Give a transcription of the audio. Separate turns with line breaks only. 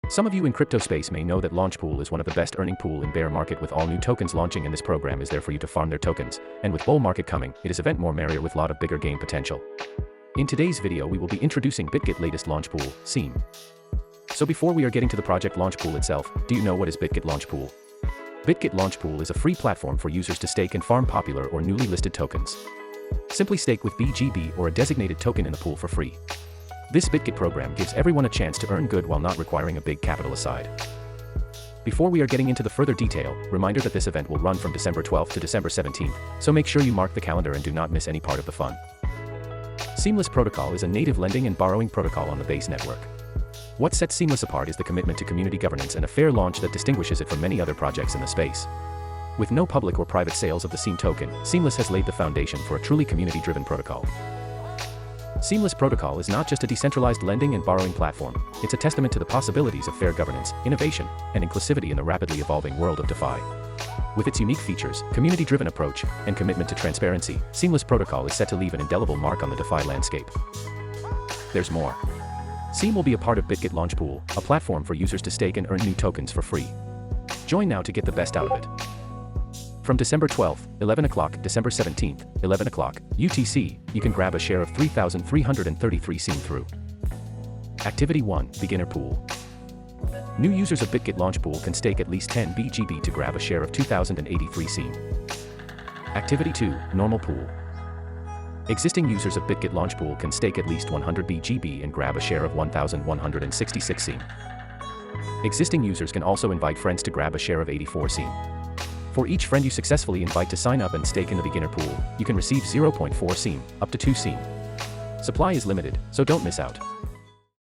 Some of you in crypto space may know that Launchpool is one of the best earning pool in bear market, with all new tokens launching, and this program is there for you to farm their tokens, and with bull market coming, it is event more merrier with lot of bigger gain potential. In today's video we will be introducing Bitget latest Launchpool, SEAM. So before we are getting to the project Launchpool itself, do you know what is Bitget Launchpool? Bitget Launchpool is a free platform for users to stake and farm popular or newly listed tokens. Simply stake with BGB or a designated token in the pool for free. This Bitget program gives everyone a chance to earn good while not requiring a big capital aside. Before we are getting into the further detail, reminder that this event will run from December 12th to December 17th, so make sure you mark the calendar and do not miss any part of the fun. Seamless Protocol is a native lending and borrowing protocol on the Base network. What sets Seamless apart is the commitment to community governance and a fair launch that distinguishes it from many other projects in the space. With no public or private sales of the SEAM token, Seamless has laid the foundation for a truly community-driven protocol. Seamless Protocol is not just a decentralized lending and borrowing platform, it's a testament to the possibilities of fair governance, innovation, and inclusivity in the rapidly evolving world of DeFi. With its unique features, community-driven approach, and commitment to transparency, Seamless Protocol is set to leave an indelible mark on the DeFi landscape. There's more. SEAM will be a part of Bitget Launchpool, a platform for users to stake and earn new tokens for free. Join now to get the best out of it. From December 12th, 11 o'clock, December 17th, 11 o'clock, UTC, you can grab a share of 3,333 SEAM through Activity 1, Beginner Pool. New users of Bitget Launchpool can stake at least 10 BGB to grab a share of 2,083 SEAM. Activity 2, Normal Pool. Existing users of Bitget Launchpool can stake at least 100 BGB and grab a share of 1,166 SEAM. Existing users can also invite friends to grab a share of 84 SEAM. For each friend you successfully invite to sign up and stake in the beginner pool, you can receive 0.4 SEAM, up to 2 SEAM. Supply is limited, so don't miss out.